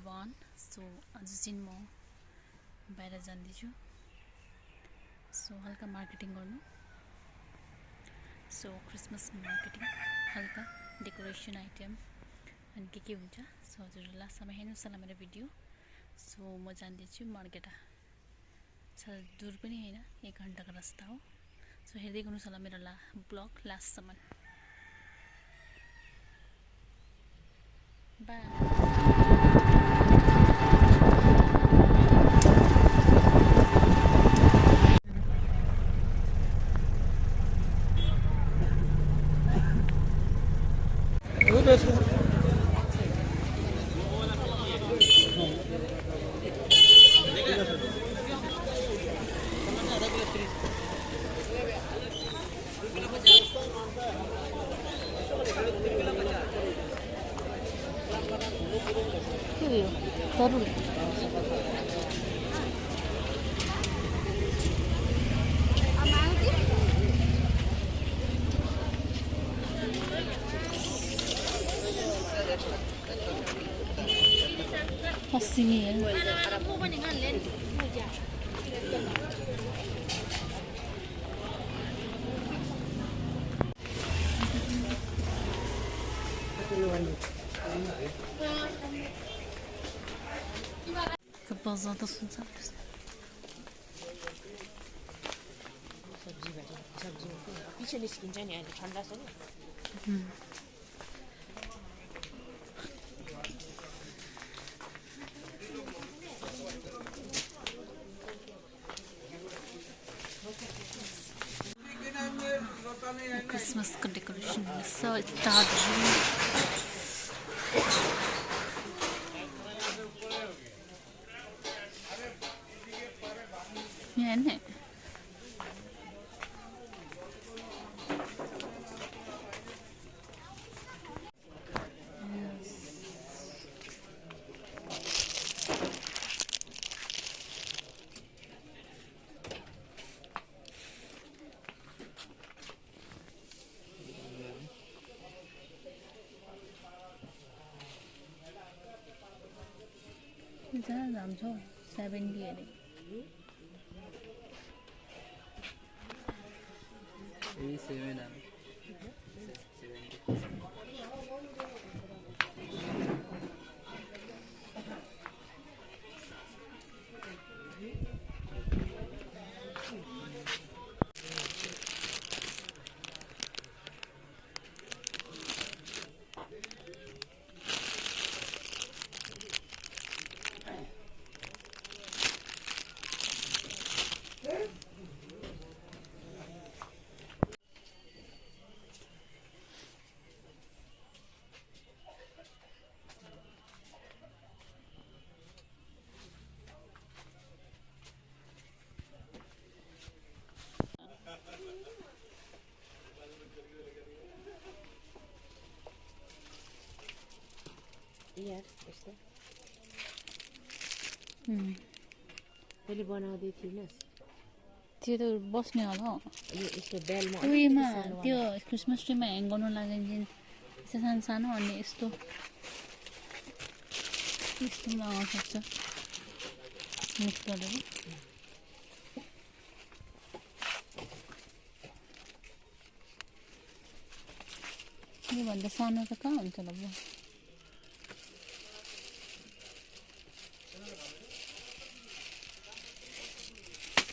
everyone. So आज चाहिँ म बाहिर जान्दैछु. So हल्का मार्केटिङ गर्नु. So क्रिसमस मार्केटिङ, हल्का डेकोरेसन आइटम अनि के हुन्छ. So हजुरहरु लास्टसम्म हेर्नुस् होला मेरो भिडियो. So म जान्दैछु मार्केट. साह्रै दूर पनि हैन, 1 घण्टाको रास्ता हो. So हेर्दै गर्नुस् होला मेरो ब्लग लास्टसम्म. Bye. जरूर पसिनी है बहुत ज़्यादा सुनसान सब्जी पीछे निस्किन्छ नि अहिले ठन्डा छ नि क्रिसमस का डेकोरेशन so it started दाम छ 70 अरे यार यस्तो पहिले बनाउँदै थिइनस् त्यो त बस्ने होला यो यस्तो बेलमा उहीमा त्यो क्रिसमस ट्रीमा ह्याङ गर्नु लागि चाहिँ सानो सानो अनि यस्तो लगाउन सक्छ मिक्स गरेर यो भन्दा सानो त कहाँ हुन्छ ल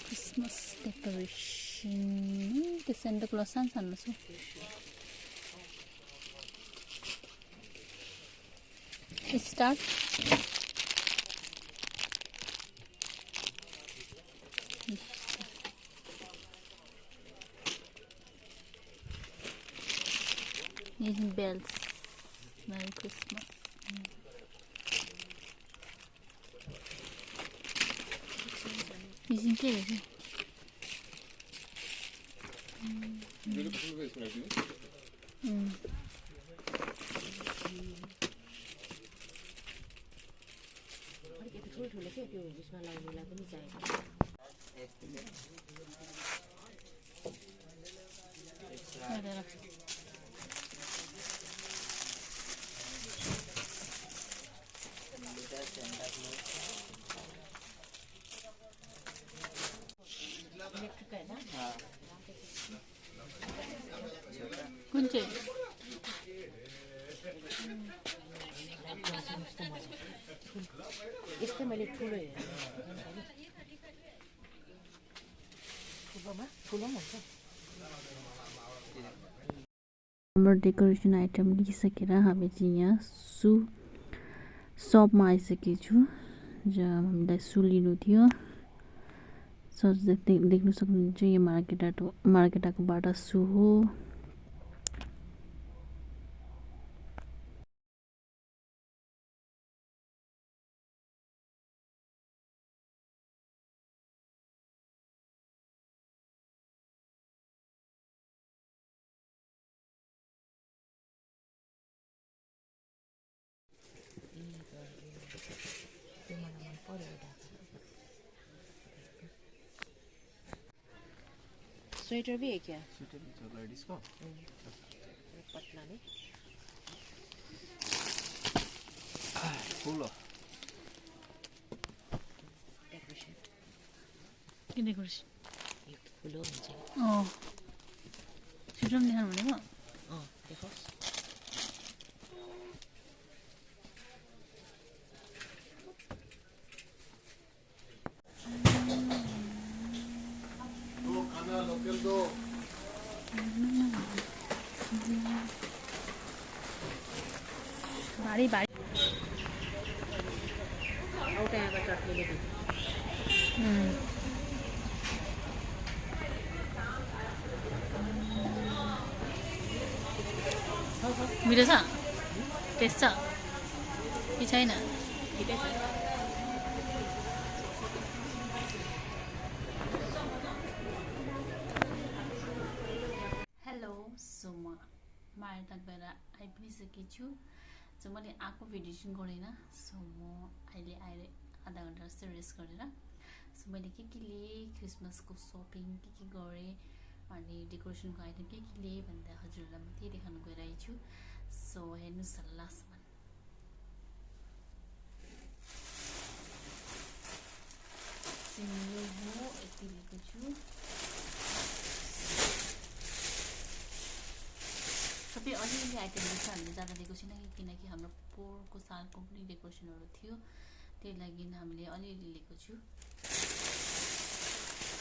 Christmas decoration. The Santa Claus सानो छ. Start. Using bells. Merry Christmas. Using केले ठुलो के त्यो उसमा लाउनुलाई पनि चाहिन्छ इलेक्ट्रिक हैन कुन चाहिँ यस्तै मैले ठुलो हेरेँ ठुलोमा ठुलो पनि हुन्छ हाम्रो डेकोरेसन आइटम लिइसकेर हामी चाहिँ यहाँ सपमा आइसकेको छु जहाँ हामीलाई सु लिनु थियो देख्न सक्नुहुन्छ यो मार्केटाको बाटा सु हो त्यो मलाई मन पर्यो एउटा स्वेटर भी है क्या स्वेटर भी छ लेडीज को पतला में फुल हो डेकोरेसन के डेकोरेसन यो ठुलो हुन्छ छिटो पनि देखाउनु भनेको देखोस् भारी भारी एउटा यहाँको चटनीले दिन्छ मिठो छ टेस्ट छ कि छैन ठिकै छ हेलो सो म मार्केट गएर आइ पनि सकेको छु सो मैले आएको भिडियो सुट गरेन सो म अहिले आएर आधा घन्टा जस्तो रेस्ट गरेर सो मैले के लिएँ क्रिसमसको सपिङ के गरेँ अनि डेकोरेसनको आइटम के लिएँ भन्दा हजुरहरूलाई म त्यही देखाउनु गइरहेको छु सो हेर्नुहोस् न लास्टमा यो हो यति लिएको छु सबै अलिअलि आइटमहरू चाहिँ हामीले ज्यादा लिएको छैन किनकि हाम्रो पोहोरको सालको पनि डेकोरेसनहरू थियो त्यही लागि हामीले अलिअलि लिएको छु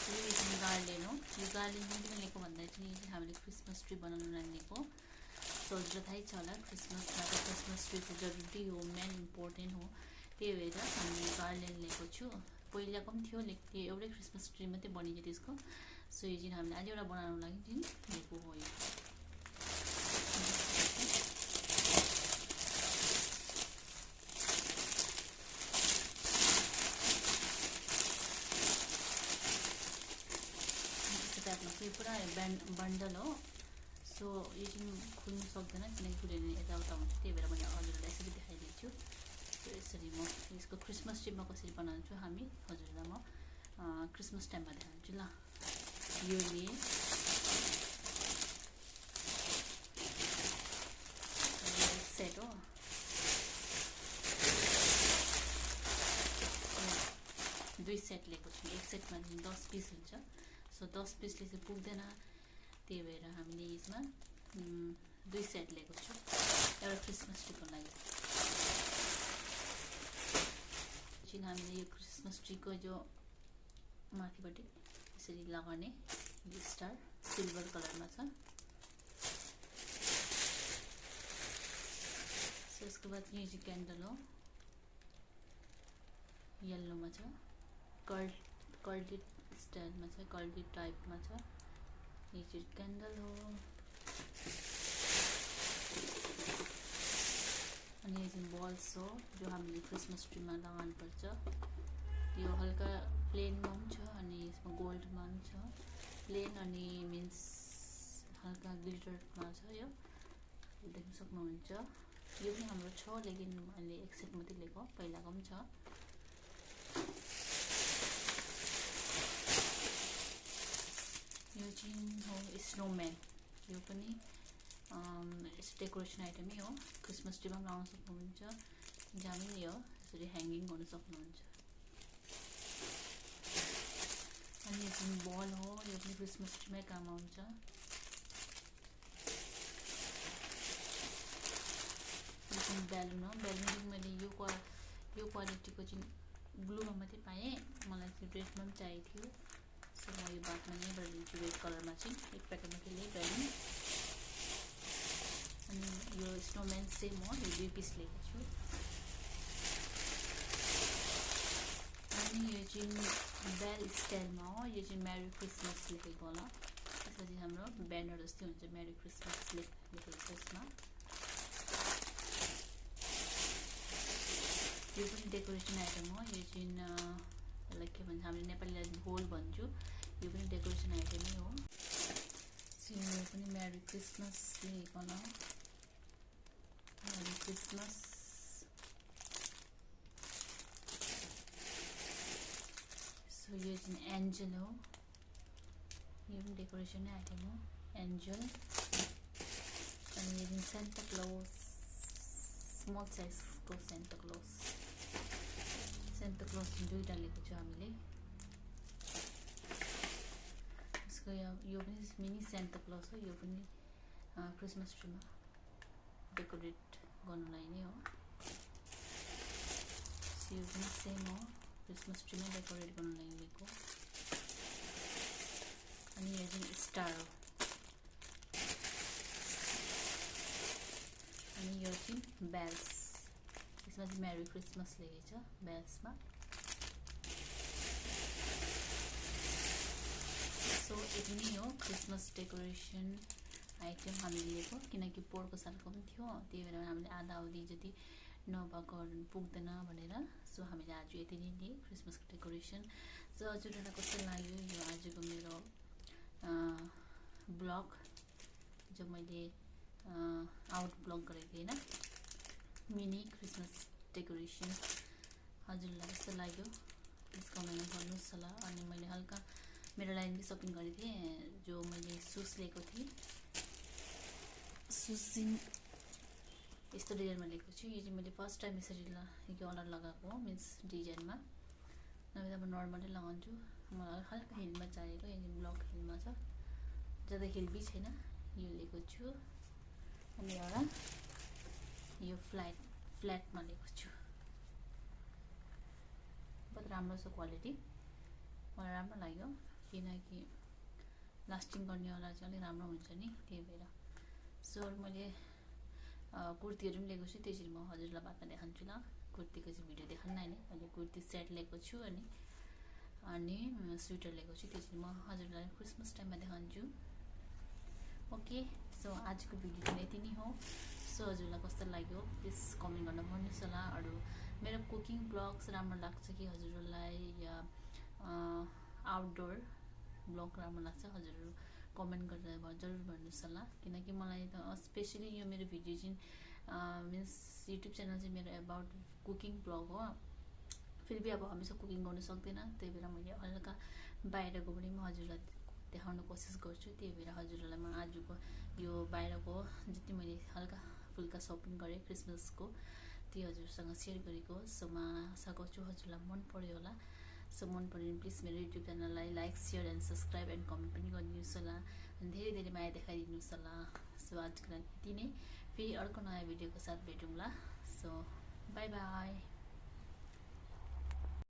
यो गार्डन हो यो गार्डन किन लिएको भन्दा चाहिँ हामीले क्रिसमस ट्री बनाउनु नानीको हजुर थाहै छ होला क्रिसमसमा त क्रिसमस ट्रीको जरुरी हो मेन इम्पोर्टेन्ट हो त्यही भएर हामीले गार्डन लिएको छु पहिलाको पनि थियो त्यो एउटै क्रिसमस ट्री मात्रै बनिन्छ त्यसको सो यो चाहिँ हामीले अझै एउटा बनाउनु लागि चाहिँ लिएको हो यो पुरा बन्डल हो सो यो चाहिँ खुल्नु सक्दैन किनकि खुल्यो भने यताउता हुन्छ त्यही भएर मैले हजुरहरूलाई यसरी देखाइदिन्छु यसरी म यसको क्रिसमस ट्रीमा कसरी बनाउँछु हामी हजुरलाई म क्रिसमस टाइममा देखाउँछु ल यो लिए सेट हो दुई सेट लिएको छु एक सेटमा 10 पिस हुन्छ सो 10 पिसले चाहिँ पुग्दैन त्यही भएर हामीले यसमा दुई सेट लिएको छु एउटा क्रिसमस ट्रीको लागि चाहिँ हामीले यो क्रिसमस ट्रीको जो माथिपट्टि यसरी लगाउने स्टार सिल्भर कलरमा छ सो यसको बाद यो चाहिँ क्यान्डल हो येल्लोमा छ कर्ल्ड स्टाइलमा छ कर्ल्ड टाइपमा छ यो चाहिँ क्यान्डल हो अनि यो चाहिँ बल्स हो जो हामीले क्रिसमस ट्रीमा लगाउनुपर्छ यो हल्का प्लेनमा पनि छ अनि यसमा गोल्डमा पनि छ प्लेन अनि मिन्स हल्का ग्लिटरमा छ यो देख्न सक्नुहुन्छ यो पनि हाम्रो छ लेकिन मैले एक सेट मात्रै लिएको पहिलाको पनि छ यो चाहिँ हो स्नोम्यान यो पनि डेकोरेसन आइटमै हो क्रिसमस ट्रीमा पनि लगाउन सक्नुहुन्छ जहाँ पनि हो त्यसरी ह्याङ्गिङ गर्न सक्नुहुन्छ। अनि यो जुन बल हो यो पनि क्रिसमस ट्रीमै काम आउँछ। यो जुन बेलुन हो, बेलुन चाहिँ मैले यो क्वालिटीको जुन ब्लूमा मात्रै पाएँ, मलाई चाहिँ रेडमा पनि चाहिएको थियो। सो म यो बादमा यहीँबाट लिन्छु, रेड कलरमा चाहिँ एक प्याकेट मात्रै लिएँ बेलुन। अनि यो स्नोम्यान सेम हो, यो 2 पिस लिएको छु। अनि यो चाहिँ बेल स्टाइलमा हो, यो चाहिँ मेरी क्रिसमस लेखेको होला। त्यसपछि हाम्रो ब्यानर जस्तै हुन्छ, मेरी क्रिसमस लेखेको छ यसमा। यो पनि डेकोरेसन आइटम हो, यो चाहिँ यसलाई के भन्छ हामीले नेपालीलाई ढोल भन्छु, यो पनि डेकोरेसन आइटमै हो। यो पनि मेरी क्रिसमस लेखेको होला, मेरी क्रिसमस। सो यो चाहिँ एन्जल हो, यो पनि डेकोरेसनै आइटम हो, एन्जल। अनि यो चाहिँ सेन्टा क्लज, स्मल साइजको सेन्टा क्लज दुईवटा लिएको छु हामीले। यसको यो पनि मिनी सेन्टा क्लज हो, यो पनि क्रिसमस ट्रीमा डेकोरेट गर्नुलाई नै हो। यो पनि सेम हो, क्रिसमस ट्रीमा डेकोरेट गर्नुलाई लिएको। अनि यो चाहिँ स्टार हो। अनि यो चाहिँ बेल्स, यसमा चाहिँ मेरी क्रिसमस लेखेको छ बेल्समा। सो यति नै हो क्रिसमस डेकोरेसन आइटम हामीले लिएको, किनकि पोहोरको सालको पनि थियो, त्यही भएर हामीले आधा अवधि जति नभएकोहरू पुग्दैन भनेर। सो हामीले आज यति नै लिएँ क्रिसमसको डेकोरेसन। सो हजुरहरूलाई कस्तो लाग्यो यो आजको मेरो ब्लग, जो मैले आउट ब्लग गरेको थिएँ होइन, मिनी क्रिसमस डेकोरेसन। हजुरलाई कस्तो लाग्यो प्लिज कमेन्ट गर्नुहोस् होला। अनि मैले हल्का मेरो लागि पनि सपिङ गरेको थिएँ, जो मैले सुज लिएको थिएँ, सुज चाहिँ यस्तो डिजाइनमा लिएको छु। यो चाहिँ मैले फर्स्ट टाइम यसरी कलर लगाएको हो, मिन्स डिजाइनमा, नभए अब नर्मलै लगाउँछु। मलाई हल्का हिलमा चाहिएको, यहाँ ब्लक हिलमा छ, ज्यादा हिलबी छैन, यो लिएको छु। अनि एउटा यो फ्ल्याटमा लिएको छु, बहुत राम्रो छ क्वालिटी, मलाई राम्रो लाग्यो, किनकि लास्टिङ गर्नेवाला चाहिँ अलिक राम्रो हुन्छ नि, त्यही भएर। सो मैले कुर्तीहरू पनि लिएको छु, त्यसरी म हजुरलाई बादमा देखाउँछु ल। कुर्तीको चाहिँ भिडियो देखाउन अहिले मैले कुर्ती सेट लिएको छु, अनि स्वेटर लिएको छु, त्यसरी म हजुरलाई क्रिसमस टाइममा देखाउँछु। ओके, सो आजको भिडियो चाहिँ यति नै हो। सो हजुरलाई कस्तो लाग्यो प्लिज कमेन्ट गर्न भन्नुहोस् होला। अरू मेरो कुकिङ ब्लग्स राम्रो लाग्छ कि हजुरहरूलाई, या आउटडोर ब्लग राम्रो लाग्छ, हजुरहरू कमेन्ट गरेर जरुर भन्नुहोस् होला। किनकि मलाई त स्पेसली यो मेरो भिडियो चाहिँ मिन्स युट्युब च्यानल चाहिँ मेरो एबाउट कुकिङ ब्लग हो, फेरि पनि अब हमेसा कुकिङ गर्नु सक्दैन, त्यही भएर मैले हल्का बाहिरको पनि म हजुरलाई देखाउन कोसिस गर्छु। त्यही भएर हजुरहरूलाई म आजको यो बाहिरको जति मैले हल्का फुल्का सपिङ गरेँ क्रिसमसको, त्यो हजुरसँग सेयर गरेको। सो म आशा गर्छु हजुरलाई मन पर्यो होला। सो मन पर्यो भने प्लिज मेरो युट्युब च्यानललाई like, share and subscribe and comment पनि गरिदिनुहोस् होला, अनि धेरै धेरै माया देखाइदिनुहोस् होला। सो आजको लागि यति नै, फेरि अर्को नयाँ भिडियोको साथ भेटौँला। So by by.